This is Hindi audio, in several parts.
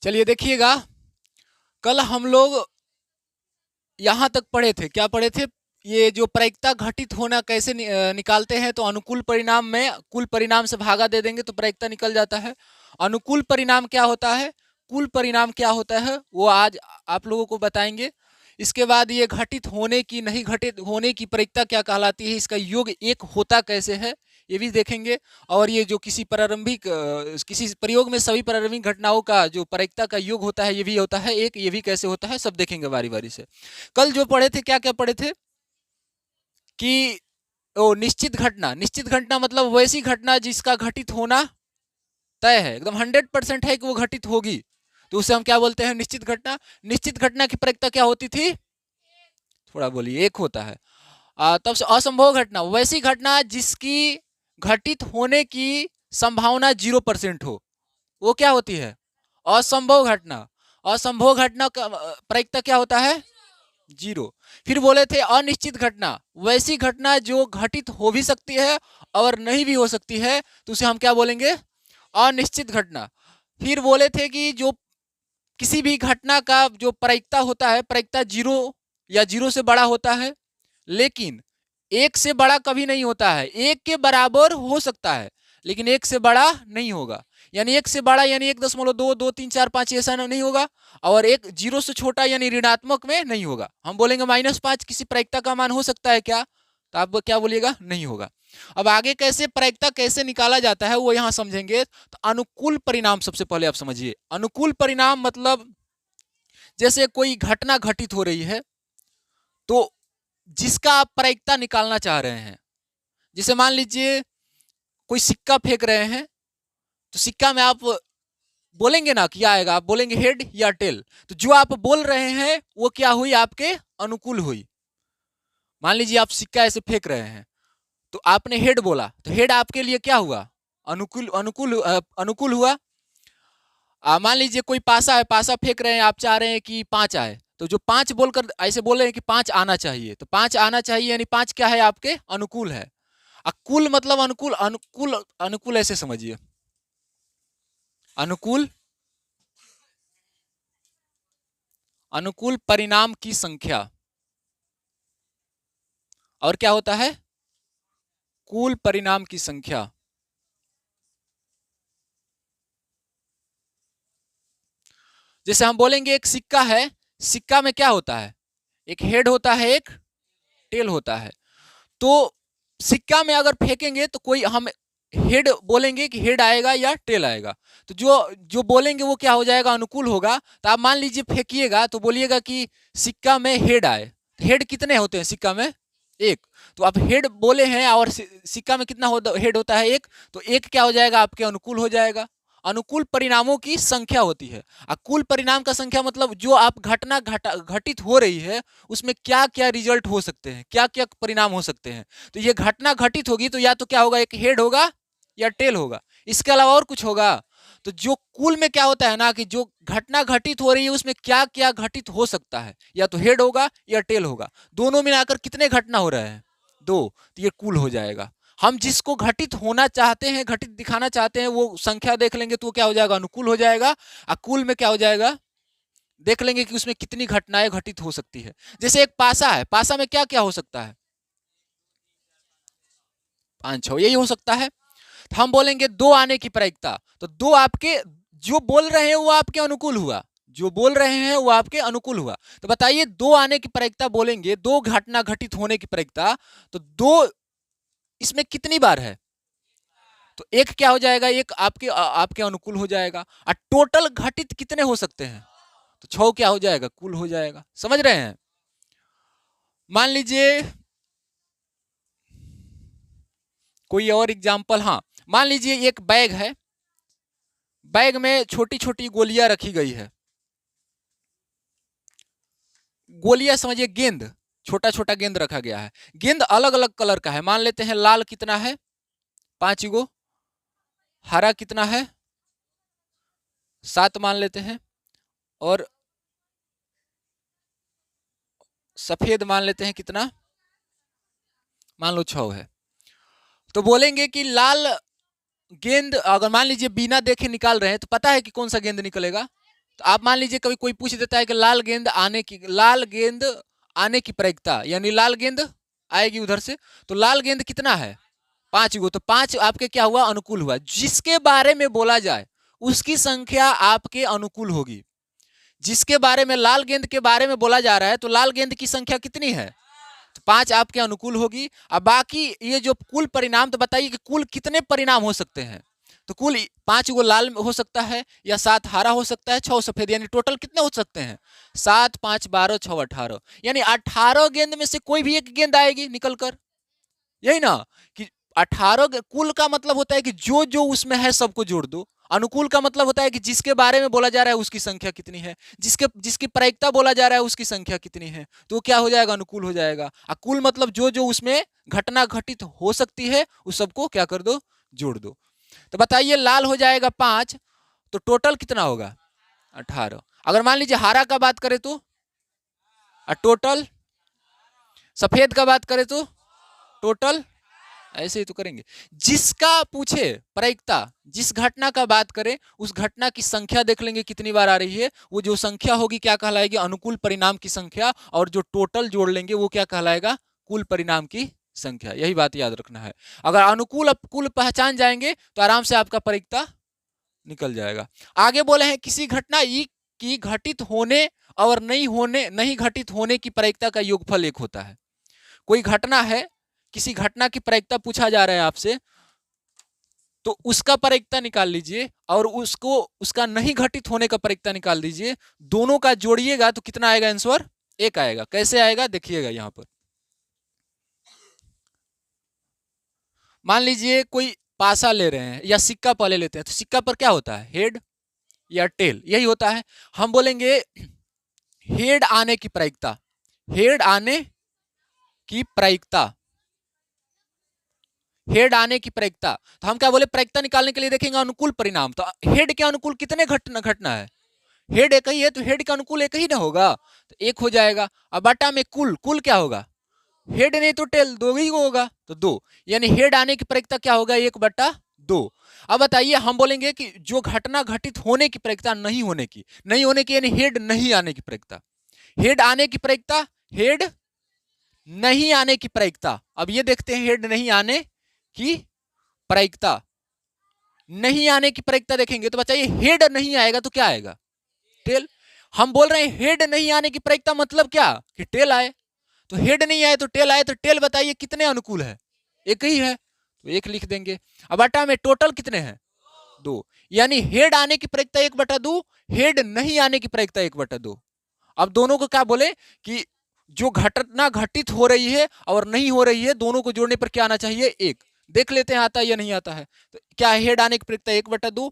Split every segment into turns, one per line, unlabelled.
चलिए देखिएगा, कल हम लोग यहाँ तक पढ़े थे, क्या पढ़े थे? ये जो प्रायिकता घटित होना कैसे निकालते हैं, तो अनुकूल परिणाम में कुल परिणाम से भागा दे देंगे तो प्रायिकता निकल जाता है। अनुकूल परिणाम क्या होता है, कुल परिणाम क्या होता है, वो आज आप लोगों को बताएंगे। इसके बाद ये घटित होने की नहीं घटित होने की प्रायिकता क्या कहलाती है, इसका योग एक होता कैसे है, ये भी देखेंगे। और ये जो किसी प्रारंभिक किसी प्रयोग में सभी प्रारंभिक घटनाओं का जो प्रायिकता का योग होता है, ये भी होता है एक, ये भी कैसे होता है, सब देखेंगे बारी बारी से। कल जो पढ़े थे, क्या क्या पढ़े थे कि निश्चित घटना, निश्चित घटना मतलब वैसी घटना जिसका घटित होना तय है, एकदम 100% है कि वो घटित होगी, तो उसे हम क्या बोलते हैं, निश्चित घटना। निश्चित घटना की प्रायिकता क्या होती थी, थोड़ा बोलिए, एक होता है। तब से असंभव घटना, वैसी घटना जिसकी घटित होने की संभावना 0% हो, वो क्या होती है, असंभव घटना। असंभव घटना का प्रायिकता क्या होता है, 0। फिर बोले थे अनिश्चित घटना, वैसी घटना जो घटित हो भी सकती है और नहीं भी हो सकती है, तो उसे हम क्या बोलेंगे, अनिश्चित घटना। फिर बोले थे कि जो किसी भी घटना का जो प्रायिकता होता है, प्रायिकता 0 या 0 से बड़ा होता है, लेकिन 1 से बड़ा कभी नहीं होता है। 1 के बराबर हो सकता है लेकिन 1 से बड़ा नहीं होगा। यानी 1 से बड़ा यानी 1.2, 2, 3, 4, 5 ऐसा नहीं होगा, और 1 0 से छोटा यानी ऋणात्मक में नहीं होगा। हम बोलेंगे -5 किसी प्रायिकता का मान हो सकता है क्या, तो आप क्या बोलिएगा, नहीं होगा। अब आगे कैसे प्रायिकता कैसे निकाला जाता है वो यहाँ समझेंगे। तो अनुकूल परिणाम सबसे पहले आप समझिए। अनुकूल परिणाम मतलब जैसे कोई घटना घटित हो रही है, तो जिसका आप प्रायिकता निकालना चाह रहे हैं, जैसे मान लीजिए कोई सिक्का फेंक रहे हैं, तो सिक्का में आप बोलेंगे ना क्या आएगा, आप बोलेंगे हेड या टेल, तो जो आप बोल रहे हैं वो क्या हुई, आपके अनुकूल हुई। मान लीजिए आप सिक्का ऐसे फेंक रहे हैं, तो आपने हेड बोला, तो हेड आपके लिए क्या हुआ, अनुकूल अनुकूल अनुकूल हुआ। मान लीजिए कोई पासा है, पासा फेंक रहे हैं, आप चाह रहे हैं कि 5 आए, तो जो 5 बोलकर ऐसे बोल रहे हैं कि 5 आना चाहिए, तो 5 आना चाहिए यानी 5 क्या है, आपके अनुकूल है। कुल मतलब अनुकूल, अनुकूल अनुकूल ऐसे समझिए, अनुकूल अनुकूल परिणाम की संख्या, और क्या होता है, कुल परिणाम की संख्या। जैसे हम बोलेंगे एक सिक्का है, सिक्का में क्या होता है, एक हेड होता है, एक टेल होता है। तो सिक्का में अगर फेंकेंगे तो कोई हम हेड बोलेंगे कि हेड आएगा या टेल आएगा, तो जो जो बोलेंगे वो क्या हो जाएगा, अनुकूल होगा। तो आप मान लीजिए फेंकिएगा तो बोलिएगा कि सिक्का में हेड आए, हेड कितने होते हैं सिक्का में, एक। तो आप हेड बोले हैं और सिक्का में कितना हेड होता है, एक, तो एक क्या हो जाएगा, आपके अनुकूल हो जाएगा। अनुकूल परिणामों की संख्या होती है। कुल परिणाम का संख्या मतलब जो आप घटना घटित हो रही है उसमें क्या क्या रिजल्ट हो सकते हैं, क्या क्या परिणाम हो सकते हैं। तो ये घटना घटित होगी तो या तो क्या होगा, एक हेड होगा या टेल होगा, इसके अलावा और कुछ होगा। तो जो कुल में क्या होता है ना, कि जो घटना घटित हो रही है उसमें क्या क्या घटित हो सकता है, या तो हेड होगा या टेल होगा, दोनों मिलाकर कितने घटना हो रहे हैं, 2, तो ये कुल हो जाएगा। हम जिसको घटित होना चाहते हैं, घटित दिखाना चाहते हैं, वो संख्या देख लेंगे तो क्या हो जाएगा, अनुकूल हो जाएगा। कुल में क्या हो जाएगा, देख लेंगे कि उसमें कितनी घटनाएं घटित हो सकती है। जैसे एक पासा है, पासा में क्या क्या हो सकता है, 5-6 यही हो सकता है। तो हम बोलेंगे 2 आने की प्रायिकता, तो 2 आपके जो बोल रहे हैं वो आपके अनुकूल हुआ, जो बोल रहे हैं वो आपके अनुकूल हुआ। तो बताइए 2 आने की प्रायिकता बोलेंगे, 2 घटना घटित होने की प्रायिकता, तो 2 इसमें कितनी बार है, तो एक क्या हो जाएगा, एक आपके आपके अनुकूल हो जाएगा। और टोटल घटित कितने हो सकते हैं, तो 6 क्या हो जाएगा, कुल हो जाएगा। समझ रहे हैं। मान लीजिए कोई और एग्जांपल, हाँ मान लीजिए एक बैग है, बैग में छोटी छोटी गोलियां रखी गई है। गोलियां समझिए गेंद, छोटा छोटा गेंद रखा गया है। गेंद अलग अलग कलर का है, मान लेते हैं लाल कितना है, 5 गो, हरा कितना है, 7 मान लेते हैं, और सफेद मान लेते हैं कितना, मान लो 6 है। तो बोलेंगे कि लाल गेंद अगर मान लीजिए बिना देखे निकाल रहे हैं, तो पता है कि कौन सा गेंद निकलेगा, तो आप मान लीजिए कभी कोई पूछ देता है कि लाल गेंद आने की प्रायिकता, यानी लाल गेंद आएगी उधर से, तो लाल गेंद कितना है 5 गो, तो 5 आपके क्या हुआ अनुकूल हुआ। जिसके बारे में बोला जाए उसकी संख्या आपके अनुकूल होगी। जिसके बारे में लाल गेंद के बारे में बोला जा रहा है तो लाल गेंद की संख्या कितनी है, तो 5 आपके अनुकूल होगी। अब बाकी ये जो कुल परिणाम, तो बताइए कि कुल कितने परिणाम हो सकते हैं, तो कुल 5 गो लाल हो सकता है या 7 हरा हो सकता है, 6 सफेद, यानी टोटल कितने हो सकते हैं 7 5 12 6 18, यानी 18 गेंद में से कोई भी एक गेंद आएगी निकल कर, यही ना कि 18 कुल का मतलब होता है कि जो जो उसमें है सबको जोड़ दो। अनुकूल का मतलब होता है कि जिसके बारे में बोला जा रहा है उसकी संख्या कितनी है, जिसकी प्रायिकता बोला जा रहा है उसकी संख्या कितनी है, तो क्या हो जाएगा अनुकूल हो जाएगा। कुल मतलब जो जो उसमें घटना घटित हो सकती है उस सबको क्या कर दो, जोड़ दो। तो बताइए लाल हो जाएगा 5, तो टोटल कितना होगा 18। अगर मान लीजिए हरा का बात करें तो टोटल, सफेद का बात करें तो टोटल, ऐसे ही तो करेंगे। जिसका पूछे प्रायिकता, जिस घटना का बात करें उस घटना की संख्या देख लेंगे कितनी बार आ रही है, वो जो संख्या होगी क्या कहलाएगी अनुकूल परिणाम की संख्या, और जो टोटल जोड़ लेंगे वो क्या कहलाएगा कुल परिणाम की संख्या। यही बात याद रखना है। अगर अनुकूल कुल पहचान जाएंगे तो आराम से आपका प्रायिकता निकल जाएगा। आगे बोले हैं किसी घटना ई की घटित होने और नहीं घटित होने की प्रायिकता का योगफल 1 होता है। कोई घटना है, किसी घटना की प्रायिकता पूछा जा रहा है आपसे, तो उसका प्रायिकता निकाल लीजिए और उसका नहीं घटित होने का प्रायिकता निकाल दीजिए, दोनों का जोड़िएगा तो कितना आएगा आंसर 1 आएगा। कैसे आएगा देखिएगा यहां पर। मान लीजिए कोई पासा ले रहे हैं या सिक्का पहले लेते हैं, तो सिक्का पर क्या होता है हेड या टेल, यही होता है। हम बोलेंगे हेड आने की प्रायिकता, हेड आने की प्रायिकता, हेड आने की प्रायिकता, तो हम क्या बोले प्रायिकता निकालने के लिए देखेंगे अनुकूल परिणाम। तो हेड के अनुकूल कितने घटना है, हेड एक ही है तो हेड का अनुकूल एक ही ना होगा, तो 1 हो जाएगा। अब बटा में कुल क्या होगा, हेड नहीं तो टेल, 2 ही होगा तो 2, यानी हेड आने की प्रायिकता क्या होगा 1/2। अब बताइए हम बोलेंगे कि जो घटना घटित होने की प्रायिकता नहीं होने की यानी हेड नहीं आने की प्रायिकता, हेड आने की प्रायिकता, हेड नहीं आने की प्रायिकता। अब ये देखते हैं हेड नहीं आने की प्रायिकता, नहीं आने की प्रायिकता देखेंगे तो बताइए हेड नहीं आएगा तो क्या आएगा टेल। हम बोल रहे हैं हेड नहीं आने की प्रायिकता मतलब क्या कि टेल आए, तो हेड नहीं आए तो टेल आए, तो टेल बताइए कितने अनुकूल है 1 ही है तो 1 लिख देंगे। अब बटा में टोटल कितने हैं 2, यानी हेड आने की प्रायिकता 1/2, हेड नहीं आने की प्रायिकता 1/2। अब दोनों को क्या बोले कि जो घटना घटित हो रही है और नहीं हो रही है दोनों को जोड़ने पर क्या आना चाहिए 1। देख लेते हैं आता है या नहीं आता है। तो क्या हेड आने की प्रायिकता 1/2,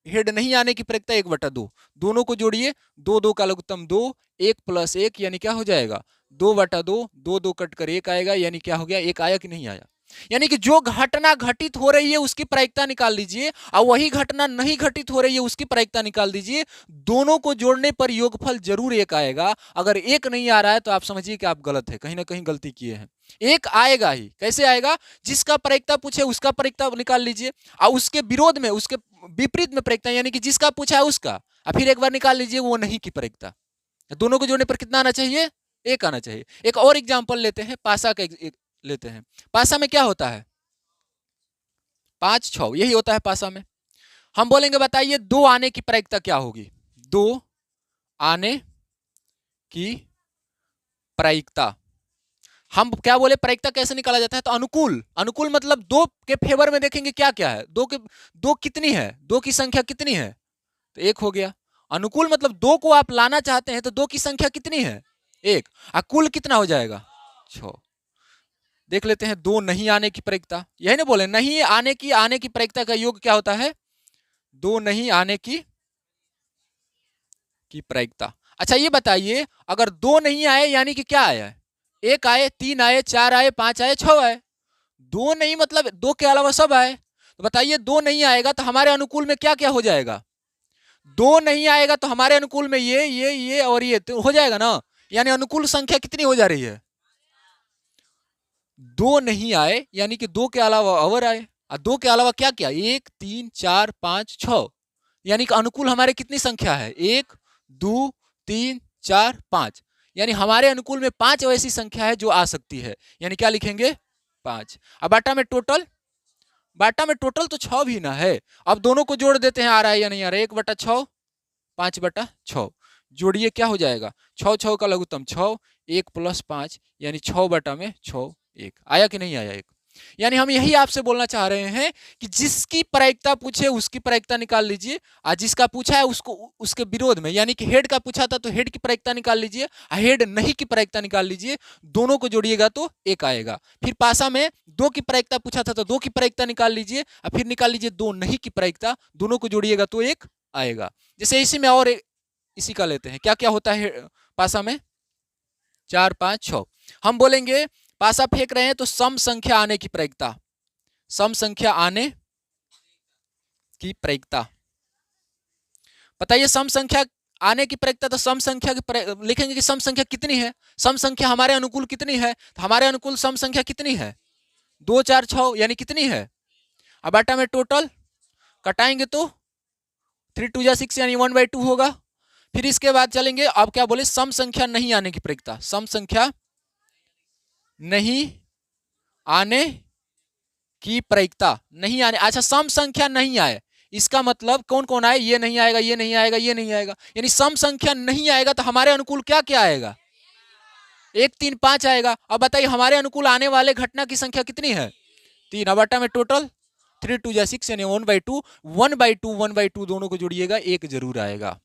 हेड नहीं आने की प्रायिकता 1/2, दोनों को जोड़िए 2 2 का लघुत्तम 2, 1 + 1 यानी क्या हो जाएगा 2/2, 2 2 कट कर 1 आएगा, यानी क्या हो गया 1 आया कि नहीं आया। यानी कि जो घटना घटित हो रही है उसकी प्रायिकता निकाल लीजिए और वही घटना नहीं घटित हो रही है उसकी प्रायिकता निकाल दीजिए, दोनों को जोड़ने पर योगफल जरूर 1 आएगा। अगर 1 नहीं आ रहा है तो आप समझिए कि आप गलत है, कहीं ना कहीं गलती किए हैं। 1 आएगा ही, कैसे आएगा, जिसका प्रायिकता पूछे उसका प्रायिकता निकाल लीजिए और उसके विरोध में उसके विपरीत में प्रायिकता, यानी कि जिसका पूछा है उसका, और फिर एक बार निकाल लीजिए वो नहीं की प्रायिकता। दोनों को जोड़ने पर कितना आना चाहिए 1 आना चाहिए। एक और एग्जाम्पल लेते हैं, पासा का लेते हैं। पासा में क्या होता है 5 6 यही होता है पासा में। हम बोलेंगे बताइए 2 आने की प्रायिकता क्या होगी, 2 आने की प्रायिकता। हम क्या बोले प्रायिकता कैसे निकाला जाता है, तो अनुकूल मतलब 2 के फेवर में देखेंगे क्या क्या है, 2 कितनी है, 2 की संख्या कितनी है तो 1 हो गया। अनुकूल मतलब 2 को आप लाना चाहते हैं तो 2 की संख्या कितनी है 1, और कुल कितना हो जाएगा 6। देख लेते हैं 2 नहीं आने की प्रायिकता, यही ना बोले नहीं आने की प्रायिकता का योग क्या होता है 2 नहीं आने की प्रायिकता। अच्छा ये बताइए अगर 2 नहीं आए यानी कि क्या आया है, 1 आए, 3 आए, 4 आए, 5 आए, 6 आए, 2 नहीं मतलब 2 के अलावा सब आए, तो बताइए 2 नहीं आएगा तो हमारे अनुकूल में क्या क्या हो जाएगा, 2 नहीं आएगा तो हमारे अनुकूल में ये और ये तो हो जाएगा ना, यानी अनुकूल संख्या कितनी हो जा रही है 2 नहीं आए यानी कि 2 के अलावा और आए, और 2 के अलावा क्या क्या 1 3 4 5 6, यानी कि अनुकूल हमारे कितनी संख्या है, 1 2 3 4 5, यानी हमारे अनुकूल में 5 ऐसी संख्या है जो आ सकती है, यानी क्या लिखेंगे 5। अब बाटा में टोटल तो 6 भी ना है। अब दोनों को जोड़ देते हैं, आ रहा है या नहीं आ रहा है, 1/6 5/6 जोड़िए क्या हो जाएगा, 6 का लघुत्तम 6, 1 + 5 यानी 6/6 1 आया कि नहीं आया एक। यानी हम यही आपसे बोलना चाह रहे हैं कि जिसकी प्रायिकता पूछे उसकी प्रायिकता निकाल लीजिए, और जिसका पूछा है उसको उसके विरोध में, यानी कि हेड का पूछा था तो हेड की प्रायिकता निकाल लीजिए, हेड नहीं की प्रायिकता निकाल लीजिए, दोनों को जोड़िएगा तो एक आएगा। फिर पासा में 2 की प्रायिकता पूछा था तो 2 की प्रायिकता निकाल लीजिए, और फिर निकाल लीजिए 2 नहीं की प्रायिकता, दोनों को जोड़िएगा तो एक आएगा। जैसे इसी में और इसी का लेते हैं, क्या क्या होता है पासा में, 4 5 6। हम बोलेंगे पासा फेंक रहे हैं तो सम संख्या आने की प्रायिकता, सम संख्या आने की प्रायिकता बताइए, सम संख्या आने की प्रायिकता, तो सम संख्या की लिखेंगे कि सम संख्या कितनी है, सम संख्या हमारे अनुकूल कितनी है, तो हमारे अनुकूल सम संख्या कितनी है 2 4 6 यानी कितनी है। अब बाटा में टोटल कटाएंगे तो 3 2 6 यानी 1/2 होगा। फिर इसके बाद चलेंगे, अब क्या बोले, सम संख्या नहीं आने की प्रायिकता, सम संख्या नहीं आने की प्रायिकता, नहीं आने, अच्छा सम संख्या नहीं आए, इसका मतलब कौन कौन आए, ये नहीं आएगा, ये नहीं आएगा, ये नहीं आएगा, यानी सम संख्या नहीं आएगा तो हमारे अनुकूल क्या क्या आएगा, 1 3 5 आएगा। अब बताइए हमारे अनुकूल आने वाले घटना की संख्या कितनी है 3, अब बाटा में टोटल 3 2 6 यानी 1/2 1/2 1/2 दोनों को जोड़िएगा एक जरूर आएगा।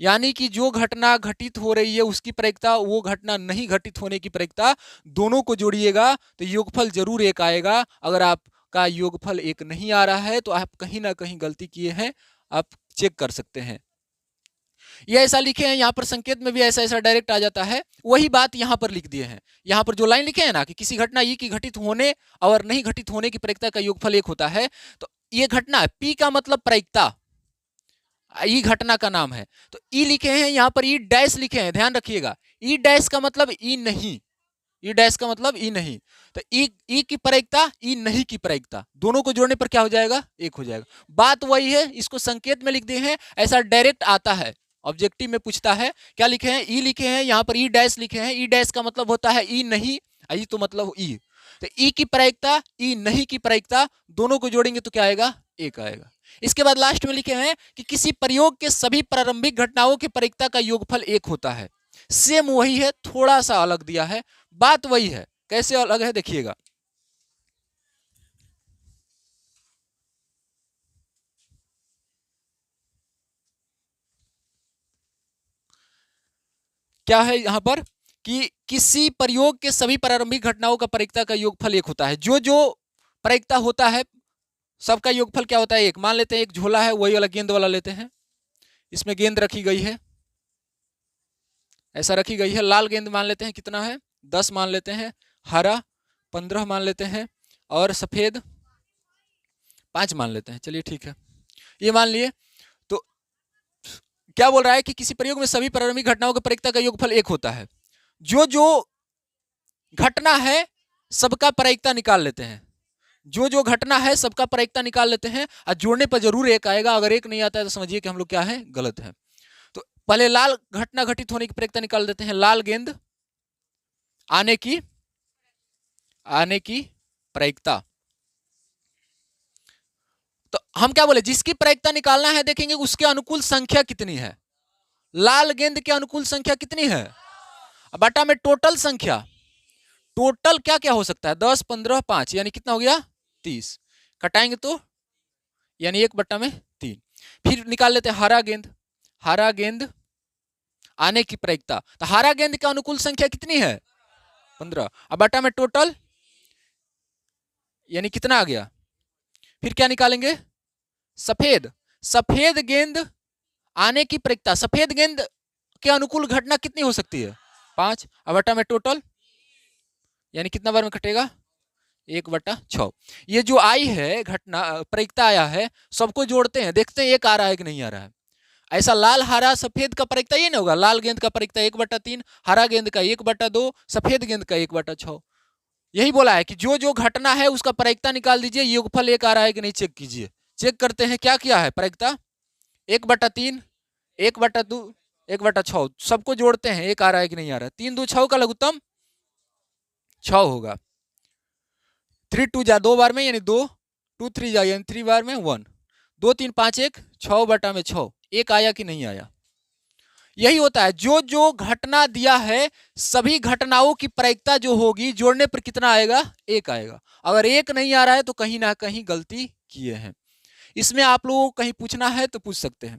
यानी कि जो घटना घटित हो रही है उसकी प्रायिकता, वो घटना नहीं घटित होने की प्रायिकता, दोनों को जोड़िएगा तो योगफल जरूर एक आएगा। अगर आपका योगफल एक नहीं आ रहा है तो आप कहीं ना कहीं गलती किए हैं, आप चेक कर सकते हैं। ये ऐसा लिखे हैं, यहाँ पर संकेत में भी ऐसा ऐसा डायरेक्ट आ जाता है, वही बात यहाँ पर लिख दिए हैं। यहाँ पर जो लाइन लिखे हैं ना कि किसी घटना ई की घटित होने और नहीं घटित होने की प्रायिकता का योगफल एक होता है, तो ये घटना पी का मतलब प्रायिकता, ई घटना का नाम है, तो ई लिखे हैं, यहाँ पर ई डैश लिखे हैं, ध्यान रखिएगा, ई डैश का मतलब ई नहीं, ई डैश का मतलब ई नहीं, तो ई की प्रायिकता ई नहीं की प्रायिकता, दोनों को जोड़ने पर क्या हो जाएगा एक हो जाएगा। बात वही है, इसको संकेत में लिख दिए हैं, ऐसा डायरेक्ट आता है, ऑब्जेक्टिव में पूछता है क्या लिखे हैं, ई लिखे हैं, यहाँ पर ई डैश लिखे हैं, ई डैश का मतलब होता है ई नहीं, ई तो मतलब ई, तो ई की प्रायिकता ई नहीं की प्रायिकता दोनों को जोड़ेंगे तो क्या आएगा एक आएगा। इसके बाद लास्ट में लिखे हैं कि किसी प्रयोग के सभी प्रारंभिक घटनाओं की प्रायिकता का योगफल एक होता है। सेम वही है, थोड़ा सा अलग दिया है, बात वही है, कैसे अलग है देखिएगा। क्या है यहां पर कि किसी प्रयोग के सभी प्रारंभिक घटनाओं का प्रायिकता का योगफल एक होता है। जो जो प्रायिकता होता है सबका योगफल क्या होता है एक। मान लेते हैं एक झोला है, वही वाला गेंद वाला लेते हैं, इसमें गेंद रखी गई है, ऐसा रखी गई है, लाल गेंद मान लेते हैं कितना है 10 मान लेते हैं, हरा 15 मान लेते हैं, और सफेद 5 मान लेते हैं, चलिए ठीक है ये मान लिए। तो क्या बोल रहा है कि किसी प्रयोग में सभी प्रारंभिक घटनाओं की प्रायिकता का योगफल एक होता है। जो जो घटना है सबका प्रायिकता निकाल लेते हैं, जो जो घटना है सबका प्रायिकता निकाल लेते हैं, और जोड़ने पर जरूर एक आएगा, अगर एक नहीं आता है तो समझिए कि हम लोग क्या है गलत है। तो पहले लाल घटना घटित होने की प्रायिकता निकाल देते हैं, लाल गेंद आने की प्रायिकता, तो हम क्या बोले जिसकी प्रायिकता निकालना है देखेंगे उसके अनुकूल संख्या कितनी है, लाल गेंद के अनुकूल संख्या कितनी है, बटा में टोटल संख्या, टोटल क्या क्या हो सकता है 10 15 5 यानी कितना हो गया 30, कटाएंगे तो यानी 1/3। फिर निकाल लेते हैं हरा गेंद आने की प्रायिकता, तो हरा गेंद का अनुकूल संख्या कितनी है 15, अब बटा में टोटल यानी कितना आ गया। फिर क्या निकालेंगे सफेद गेंद आने की प्रायिकता, सफेद गेंद के अनुकूल घटना कितनी हो सकती है 5, अब बटा में टोटल यानी कितना बार में कटेगा 1/6। ये जो आई है घटना प्रायिकता आया है सबको जोड़ते हैं, देखते हैं एक आ रहा है कि नहीं आ रहा है। ऐसा लाल हरा सफेद का प्रायिकता ये नहीं होगा, लाल गेंद का प्रायिकता 1/3, हरा गेंद का 1/2, सफेद गेंद का 1/6। यही बोला है कि जो जो घटना है उसका प्रायिकता निकाल दीजिए, योगफल एक आ रहा है कि नहीं चेक कीजिए। चेक करते हैं क्या किया है प्रायिकता 1/3, 1/2, 1/6, सबको जोड़ते हैं, एक आ रहा है कि नहीं आ रहा है। 3×2=6 का लघुत्तम 6 होगा। 3×2 जा 2 बार में यानी 2, 2×3 जा यानी 3 बार में 1, 2 3 5 1, 6/6, एक आया कि नहीं आया। यही होता है, जो जो घटना दिया है सभी घटनाओं की प्रायिकता जो होगी जोड़ने पर कितना आएगा, एक आएगा। अगर एक नहीं आ रहा है तो कहीं ना कहीं गलती किए हैं। इसमें आप लोगों को कहीं पूछना है तो पूछ सकते हैं।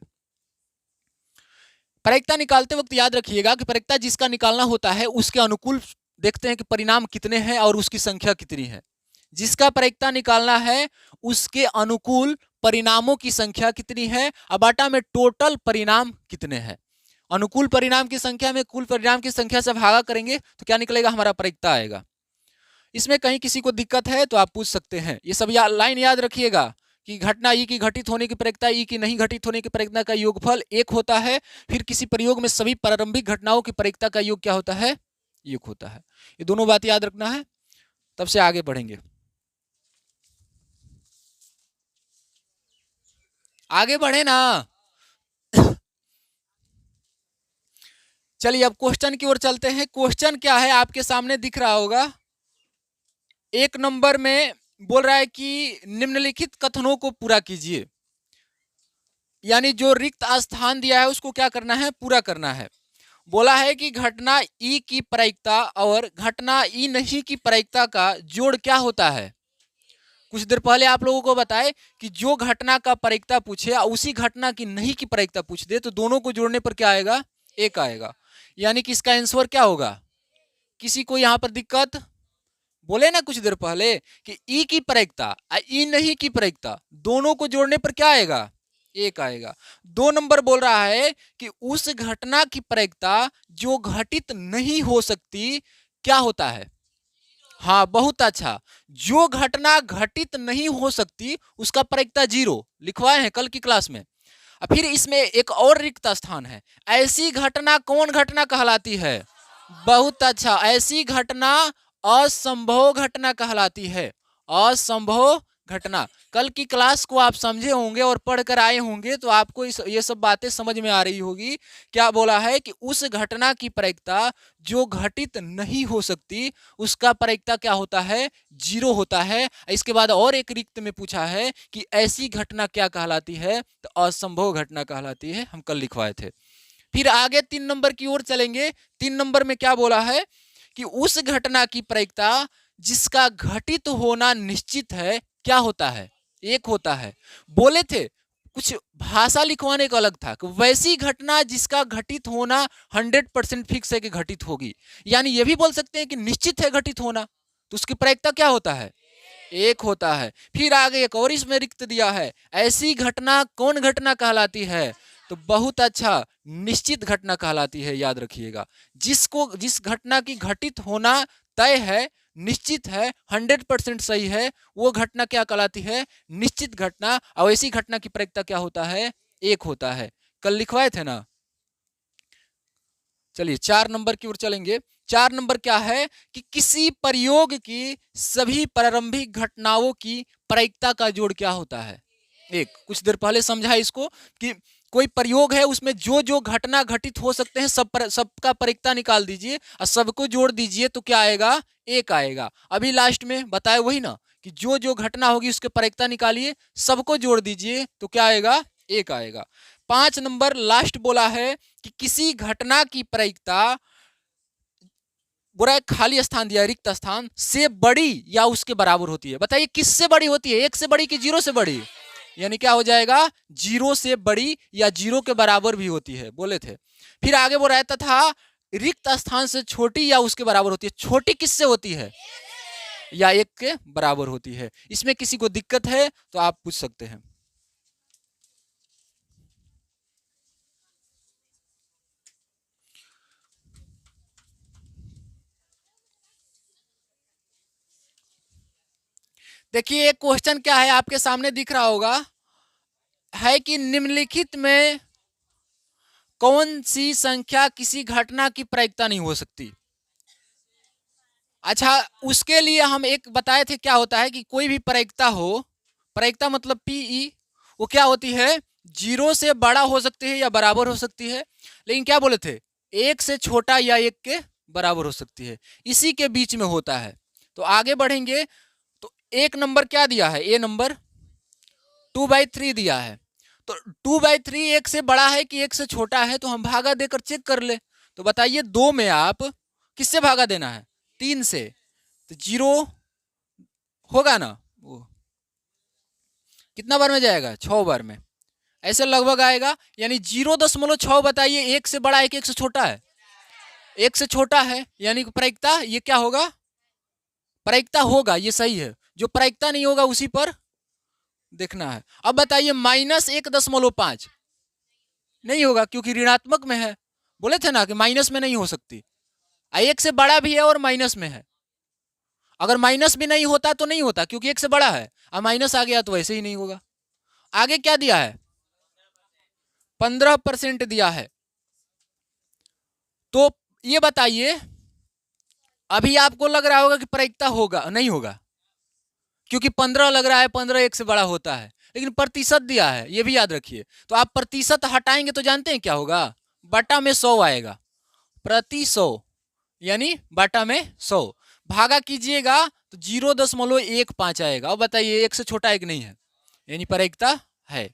प्रायिकता निकालते वक्त याद रखिएगा कि प्रायिकता जिसका निकालना होता है उसके अनुकूल देखते हैं कि परिणाम कितने हैं और उसकी संख्या कितनी है। जिसका प्रायिकता निकालना है उसके अनुकूल परिणामों की संख्या कितनी है, अबाटा में टोटल परिणाम कितने हैं। अनुकूल परिणाम की संख्या में कुल परिणाम की संख्या से भागा करेंगे तो क्या निकलेगा, हमारा प्रायिकता आएगा। इसमें कहीं किसी को दिक्कत है तो आप पूछ सकते हैं। ये सब लाइन याद रखिएगा कि घटना ई की घटित होने की प्रायिकता ई की नहीं घटित होने की प्रायिकता का योगफल एक होता है। फिर किसी प्रयोग में सभी प्रारंभिक घटनाओं की प्रायिकता का योग क्या होता है, एक होता है। ये दोनों बात याद रखना है, तब से आगे बढ़ेंगे। आगे बढ़े ना। चलिए अब क्वेश्चन की ओर चलते हैं। क्वेश्चन क्या है आपके सामने दिख रहा होगा। 1 नंबर में बोल रहा है कि निम्नलिखित कथनों को पूरा कीजिए, यानी जो रिक्त स्थान दिया है उसको क्या करना है, पूरा करना है। बोला है कि घटना ई की प्रायिकता और घटना ई नहीं की प्रायिकता का जोड़ क्या होता है। कुछ देर पहले आप लोगों को बताए कि जो घटना का प्रायिकता पूछे और उसी घटना की नहीं की प्रायिकता पूछ दे तो दोनों को जोड़ने पर क्या आएगा, एक आएगा। यानी कि इसका आंसर क्या होगा। किसी को यहां पर दिक्कत, बोले ना कुछ देर पहले कि ई की प्रायिकता और ई नहीं की प्रायिकता दोनों को जोड़ने पर क्या आएगा, एक आएगा। 2 नंबर बोल रहा है कि उस घटना की प्रायिकता जो घटित नहीं हो सकती क्या होता है। हाँ बहुत अच्छा, जो घटना घटित नहीं हो सकती उसका प्रायिकता 0 लिखवाए हैं कल की क्लास में। फिर इसमें एक और रिक्त स्थान है। ऐसी घटना कौन घटना कहलाती है, बहुत अच्छा, ऐसी घटना असंभव घटना कहलाती है। असंभव घटना, कल की क्लास को आप समझे होंगे और पढ़कर आए होंगे तो आपको ये सब बातें समझ में आ रही होगी। क्या बोला है कि उस घटना की प्रायिकता जो घटित नहीं हो सकती उसका प्रायिकता क्या होता है, 0 होता है। इसके बाद और एक रिक्त में पूछा है कि ऐसी घटना क्या कहलाती है, तो असंभव घटना कहलाती है, हम कल लिखवाए थे। फिर आगे 3 नंबर की ओर चलेंगे। 3 नंबर में क्या बोला है कि उस घटना की प्रायिकता जिसका घटित होना निश्चित है क्या होता है, एक होता है। बोले थे कुछ भाषा लिखवाने का अलग था कि वैसी घटना जिसका घटित होना 100% फिक्स है कि घटित होगी, यानी ये भी बोल सकते हैं कि निश्चित है घटित होना, तो उसकी प्रायिकता क्या होता है, एक होता है। फिर आगे एक और इसमें रिक्त दिया है, ऐसी घटना कौन घटना कहलाती है, तो बहुत अच्छा, निश्चित घटना कहलाती है। याद रखिएगा, जिस घटना की घटित होना तय है, निश्चित है, 100% सही है, वो घटना क्या कहलाती है, निश्चित घटना। और ऐसी घटना की प्रायिकता क्या होता है, एक होता है। कल लिखवाए थे ना। चलिए 4 नंबर की ओर चलेंगे। 4 नंबर क्या है कि किसी प्रयोग की सभी प्रारंभिक घटनाओं की प्रायिकता का जोड़ क्या होता है, एक। कुछ देर पहले समझा इसको कि कोई प्रयोग है उसमें जो जो घटना घटित हो सकते हैं सबका प्रायिकता निकाल दीजिए और सबको जोड़ दीजिए तो क्या आएगा, एक आएगा। अभी लास्ट में बताए वही ना कि जो जो घटना होगी उसके प्रायिकता निकालिए, सबको जोड़ दीजिए तो क्या आएगा, एक आएगा। 5 नंबर लास्ट बोला है कि किसी घटना की प्रायिकता, बुरा एक खाली स्थान दिया, रिक्त स्थान से बड़ी या उसके बराबर होती है। बताइए किससे बड़ी होती है, 1 से बड़ी कि 0 से बड़ी, यानी क्या हो जाएगा, 0 से बड़ी या 0 के बराबर भी होती है, बोले थे। फिर आगे बोल रहा है तथा रिक्त स्थान से छोटी या उसके बराबर होती है। छोटी किससे होती है, या 1 के बराबर होती है। इसमें किसी को दिक्कत है तो आप पूछ सकते हैं। देखिए एक क्वेश्चन क्या है आपके सामने दिख रहा होगा, है कि निम्नलिखित में कौन सी संख्या किसी घटना की प्रायिकता नहीं हो सकती। अच्छा उसके लिए हम एक बताए थे क्या होता है कि कोई भी प्रायिकता हो, प्रायिकता मतलब पीई, वो क्या होती है, जीरो से बड़ा हो सकती है या बराबर हो सकती है, लेकिन क्या बोले थे, एक से छोटा या एक के बराबर हो सकती है, इसी के बीच में होता है। तो आगे बढ़ेंगे तो एक नंबर क्या दिया है, ए नंबर 2/3 दिया है। तो 2/3 एक से बड़ा है कि एक से छोटा है, तो हम भागा देकर चेक कर ले। तो बताइए 2 में आप किससे भागा देना है, 3 से, तो जीरो होगा ना, वो कितना बार में जाएगा, 6 बार में, ऐसे लगभग आएगा। यानी 0.6 बताइए, एक से बड़ा है कि एक से छोटा है, एक से छोटा है, यानी प्रायिकता ये क्या होगा, प्रायिकता होगा, ये सही है। जो प्रायिकता नहीं होगा उसी पर देखना है। अब बताइए -1.5 नहीं होगा क्योंकि ऋणात्मक में है, बोले थे ना कि माइनस में नहीं हो सकती, एक से बड़ा भी है और माइनस में है। अगर माइनस भी नहीं होता तो नहीं होता क्योंकि एक से बड़ा है, अब माइनस आ गया तो वैसे ही नहीं होगा। आगे क्या दिया है, 15% दिया है। तो ये बताइए, अभी आपको लग रहा होगा कि प्रायिकता होगा, नहीं होगा, क्योंकि 15 लग रहा है, 15 एक से बड़ा होता है, लेकिन प्रतिशत दिया है, ये भी याद रखिए। तो आप प्रतिशत हटाएंगे तो जानते हैं क्या होगा, बटा में 100 आएगा, प्रति 100 यानी बटा में 100, भागा कीजिएगा तो 0.15 आएगा। अब बताइए एक से छोटा एक नहीं है, यानी प्रायिकता है।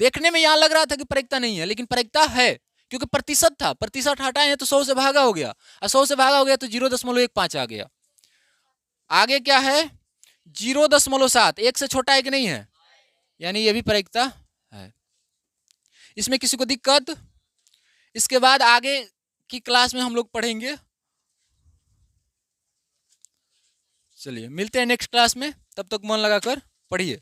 देखने में यहां लग रहा था कि प्रायिकता नहीं है, लेकिन प्रायिकता है क्योंकि प्रतिशत था, प्रतिशत हटाए हैं तो 100 से भागा हो गया, और 100 से भागा हो गया तो 0.15 आ गया। आगे क्या है, 0.7, एक से छोटा एक नहीं है, यानी ये भी प्रायिकता है। इसमें किसी को दिक्कत, इसके बाद आगे की क्लास में हम लोग पढ़ेंगे। चलिए मिलते हैं नेक्स्ट क्लास में, तब तक मन लगाकर पढ़िए।